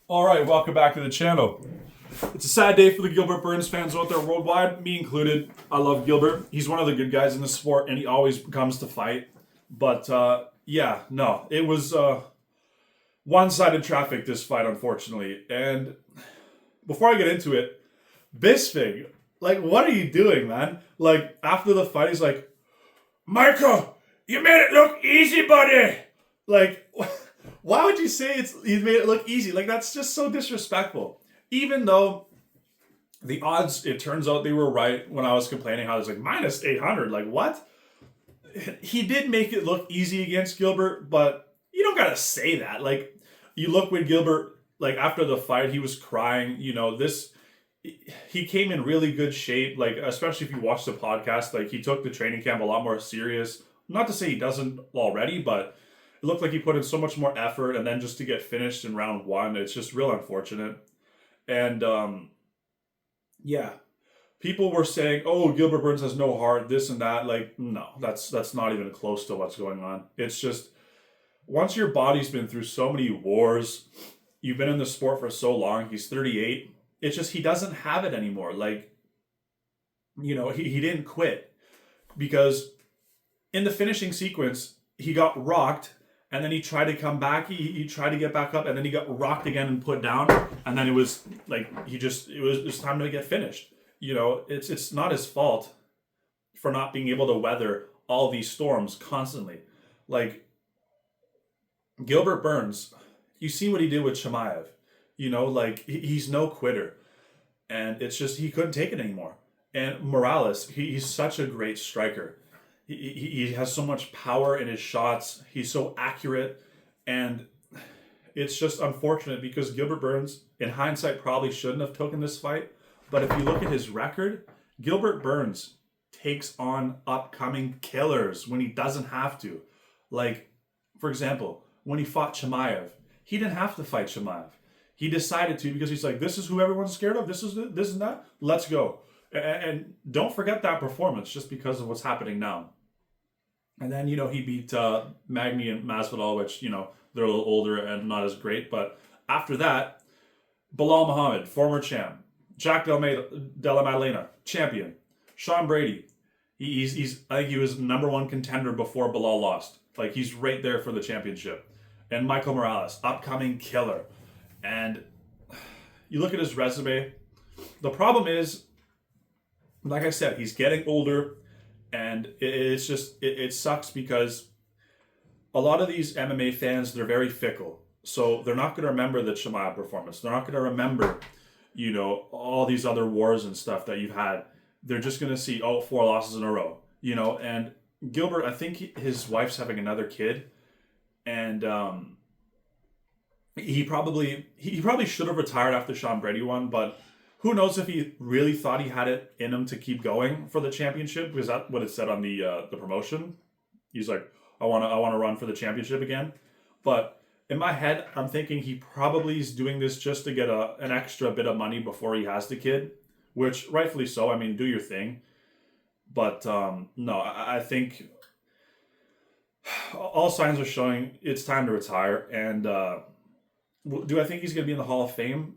All right, welcome back to the channel. It's a sad day for the Gilbert Burns fans out there worldwide, me included. I love Gilbert. He's one of the good guys in the sport, and he always comes to fight. But yeah, no, it was one-sided traffic this fight, unfortunately. And before I get into it, Bisping, like, what are you doing, man? Like, after the fight, he's like, Michael, you made it look easy, buddy. Like, why would you say you made it look easy? Like, that's just so disrespectful. Even though the odds, it turns out they were right when I was complaining how I was like minus 800. Like, what? He did make it look easy against Gilbert, but you don't gotta say that. Like, you look when Gilbert, like, after the fight, he was crying. He came in really good shape. Like, especially if you watch the podcast, like, he took the training camp a lot more serious. Not to say he doesn't already, but it looked like he put in so much more effort, and then just to get finished in round one, it's just real unfortunate. And yeah, people were saying, "Oh, Gilbert Burns has no heart, this and that." Like, no, that's not even close to what's going on. It's just once your body's been through so many wars, you've been in the sport for so long. He's 38. It's just he doesn't have it anymore. Like, he didn't quit because in the finishing sequence, he got rocked and then he tried to come back. He tried to get back up and then he got rocked again and put down. And then it was like, it was time to get finished. It's not his fault for not being able to weather all these storms constantly. Like, Gilbert Burns, you see what he did with Chimaev. Like, he's no quitter. And it's just, he couldn't take it anymore. And Morales, he's such a great striker. He has so much power in his shots. He's so accurate. And it's just unfortunate because Gilbert Burns, in hindsight, probably shouldn't have taken this fight. But if you look at his record, Gilbert Burns takes on upcoming killers when he doesn't have to. Like, for example, when he fought Chimaev, he didn't have to fight Chimaev. He decided to because he's like, this is who everyone's scared of. This and that. Let's go. And don't forget that performance just because of what's happening now. And then, he beat Magny and Masvidal, which, they're a little older and not as great. But after that, Bilal Muhammad, former champ. Jack Della Maddalena, champion. Sean Brady, he's I think he was number one contender before Bilal lost. Like, he's right there for the championship. And Michael Morales, upcoming killer. And you look at his resume. The problem is, like I said, he's getting older. And it's just, it sucks because a lot of these MMA fans, they're very fickle. So they're not going to remember the Chimaev performance. They're not going to remember, all these other wars and stuff that you've had. They're just going to see, 4 losses in a row, And Gilbert, I think his wife's having another kid. And he probably should have retired after Sean Brady won, but who knows if he really thought he had it in him to keep going for the championship, because that's what it said on the promotion. He's like, I want to run for the championship again. But in my head, I'm thinking he probably is doing this just to get an extra bit of money before he has the kid, which rightfully so. I mean, do your thing. But no, I think all signs are showing it's time to retire. And do I think he's going to be in the Hall of Fame?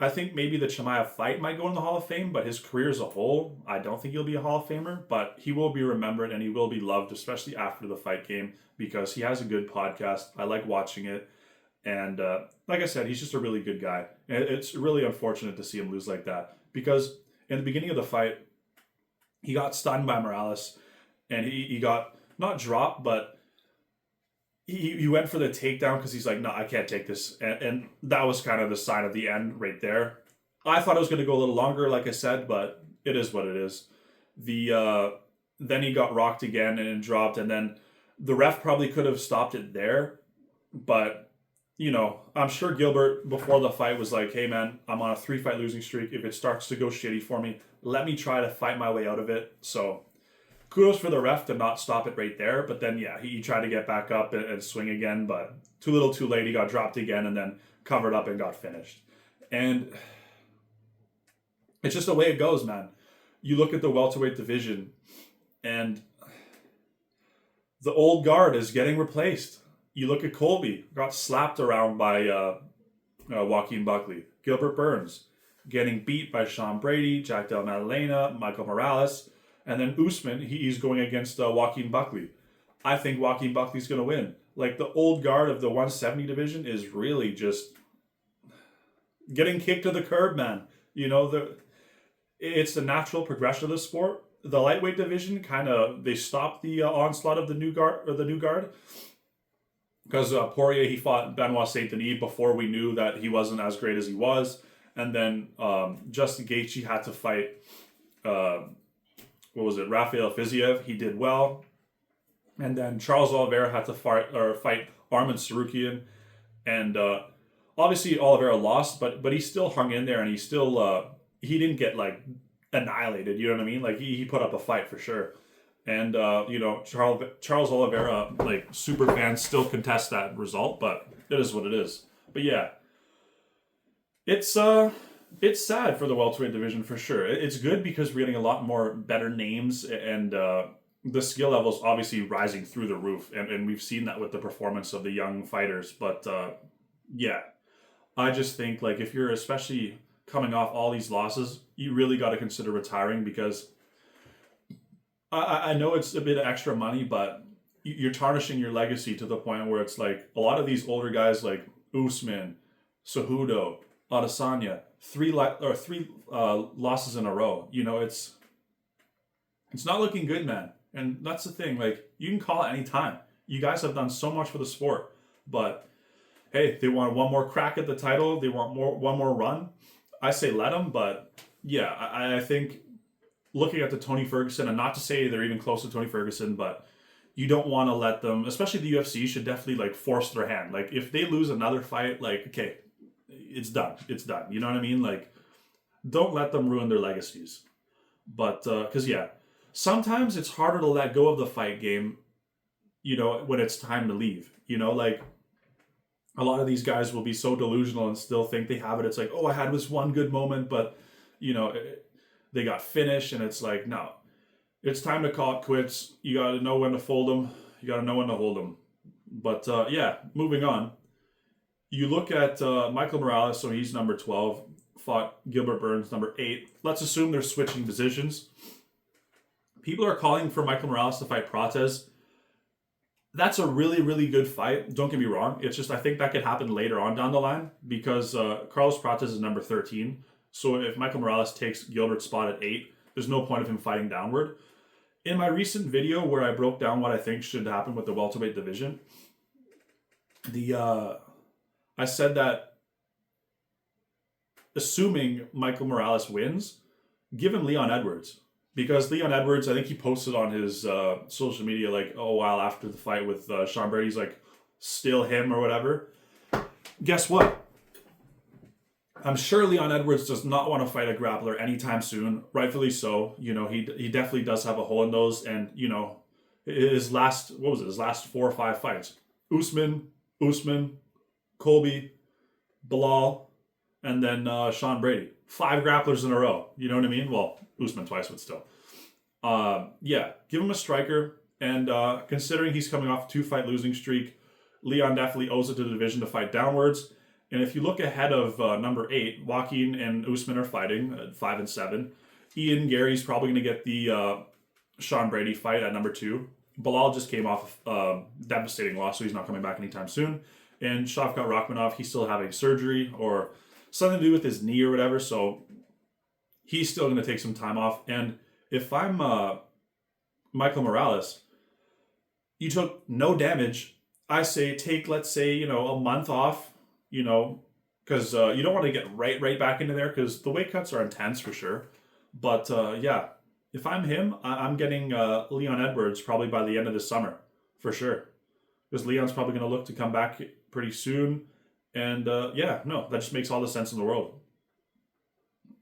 I think maybe the Chimaev fight might go in the Hall of Fame, but his career as a whole, I don't think he'll be a Hall of Famer, but he will be remembered and he will be loved, especially after the fight game, because he has a good podcast. I like watching it. And like I said, he's just a really good guy. And it's really unfortunate to see him lose like that, because in the beginning of the fight, he got stunned by Morales and he got not dropped, but he went for the takedown because he's like, no, I can't take this. And that was kind of the sign of the end right there. I thought it was going to go a little longer, like I said, but it is what it is. Then he got rocked again and dropped, and then the ref probably could have stopped it there. But, I'm sure Gilbert before the fight was like, hey man, I'm on a 3-fight losing streak. If it starts to go shitty for me, let me try to fight my way out of it. So kudos for the ref to not stop it right there. But then, yeah, he tried to get back up and swing again, but too little too late. He got dropped again and then covered up and got finished. And it's just the way it goes, man. You look at the welterweight division and the old guard is getting replaced. You look at Colby, got slapped around by Joaquin Buckley. Gilbert Burns getting beat by Sean Brady, Jack Del Maddalena, Michael Morales, and then Usman. He's going against Joaquin Buckley. I think Joaquin Buckley's going to win. Like the old guard of the 170 division is really just getting kicked to the curb, man. You know, it's the natural progression of the sport. The lightweight division they stopped the onslaught of the new guard because Poirier, he fought Benoit Saint Denis before we knew that he wasn't as great as he was, and then Justin Gaethje had to fight Rafael Fiziev. He did well, and then Charles Oliveira had to fight Arman Sarukian, and obviously Oliveira lost, but he still hung in there, and he didn't get like annihilated. You know what I mean? Like he put up a fight for sure. And Charles Oliveira, like super fans still contest that result, but it is what it is. But yeah, it's sad for the welterweight division for sure. It's good because we're getting a lot more better names, and the skill level's obviously rising through the roof, and we've seen that with the performance of the young fighters. But yeah, I just think like if you're especially coming off all these losses, you really got to consider retiring, because I know it's a bit of extra money, but you're tarnishing your legacy to the point where it's like a lot of these older guys like Usman, Cejudo, Adesanya, three losses in a row. You know, it's not looking good, man. And that's the thing. Like, you can call it any time. You guys have done so much for the sport, but hey, they want one more crack at the title. They want one more run. I say let them, but yeah, I think looking at the Tony Ferguson, and not to say they're even close to Tony Ferguson, but you don't want to let them, especially the UFC, should definitely like force their hand. Like if they lose another fight, like, okay, it's done. It's done. You know what I mean? Like, don't let them ruin their legacies. But, because yeah, sometimes it's harder to let go of the fight game, you know, when it's time to leave. You know, like, a lot of these guys will be so delusional and still think they have it. It's like, oh, I had this one good moment, but, you know, they got finished, and it's like, no, it's time to call it quits. You got to know when to fold them. You got to know when to hold them. But yeah, moving on. You look at Michael Morales, so he's number 12, fought Gilbert Burns, number 8. Let's assume they're switching positions. People are calling for Michael Morales to fight Prates. That's a really, really good fight. Don't get me wrong. It's just I think that could happen later on down the line, because Carlos Prates is number 13. So if Michael Morales takes Gilbert's spot at 8, there's no point of him fighting downward. In my recent video where I broke down what I think should happen with the welterweight division, I said that assuming Michael Morales wins, give him Leon Edwards. Because Leon Edwards, I think he posted on his social media like a while after the fight with Sean Brady, he's like, still him or whatever. Guess what? I'm sure Leon Edwards does not want to fight a grappler anytime soon. Rightfully so. You know, he definitely does have a hole in those. And, you know, his last 4 or 5 fights. Usman, Colby, Bilal, and then Sean Brady. 5 grapplers in a row. You know what I mean? Well, Usman twice, but still. Yeah, give him a striker. And considering he's coming off a 2-fight losing streak, Leon definitely owes it to the division to fight downwards. And if you look ahead of number 8, Joaquin and Usman are fighting at 5 and 7. Ian Gary's probably going to get the Sean Brady fight at number 2. Bilal just came off a devastating loss, so he's not coming back anytime soon. And Shavkat Rakhmonov, he's still having surgery or something to do with his knee or whatever, so he's still going to take some time off. And if I'm Michael Morales, you took no damage. I say take, let's say, you know, a month off, you know, because you don't want to get right back into there, because the weight cuts are intense for sure. But yeah, if I'm him, I'm getting Leon Edwards probably by the end of this summer for sure, because Leon's probably going to look to come back pretty soon. And yeah, no, that just makes all the sense in the world.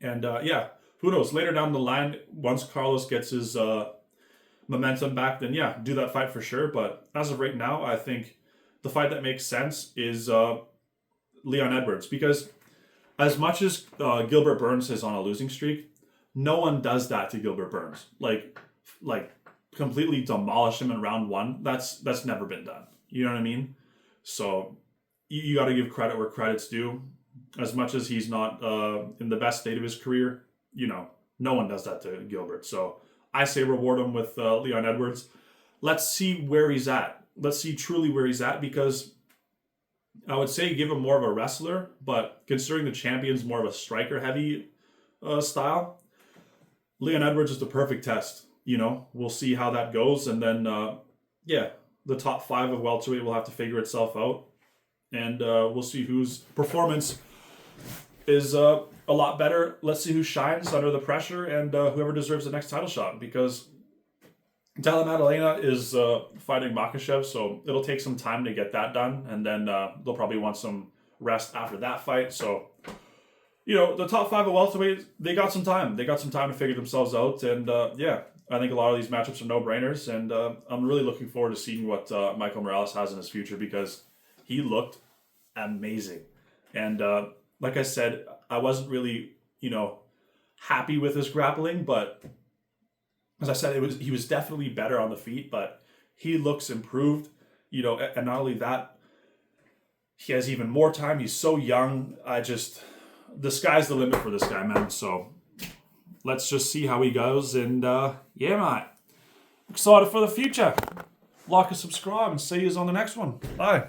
And yeah, who knows? Later down the line, once Carlos gets his momentum back, then yeah, do that fight for sure. But as of right now, I think the fight that makes sense is Leon Edwards. Because as much as Gilbert Burns is on a losing streak, no one does that to Gilbert Burns. Like completely demolish him in round 1. That's never been done. You know what I mean? So you got to give credit where credit's due. As much as he's not in the best state of his career, no one does that to Gilbert. So I say reward him with Leon Edwards. Let's see where he's at. Let's see truly where he's at, because I would say give him more of a wrestler, but considering the champion's more of a striker heavy style, Leon Edwards is the perfect test. We'll see how that goes, and then the top 5 of welterweight will have to figure itself out, and we'll see whose performance is a lot better. Let's see who shines under the pressure, and whoever deserves the next title shot, because Della Maddalena is fighting Makhachev, so it'll take some time to get that done, and then they'll probably want some rest after that fight. So, the top 5 of welterweight, they got some time. They got some time to figure themselves out, and I think a lot of these matchups are no-brainers, and I'm really looking forward to seeing what Michael Morales has in his future, because he looked amazing. And like I said, I wasn't really, happy with his grappling, but as I said, he was definitely better on the feet, but he looks improved, and not only that, he has even more time. He's so young. The sky's the limit for this guy, man. So let's just see how he goes, and mate, excited for the future. Like and subscribe, and see you on the next one. Bye.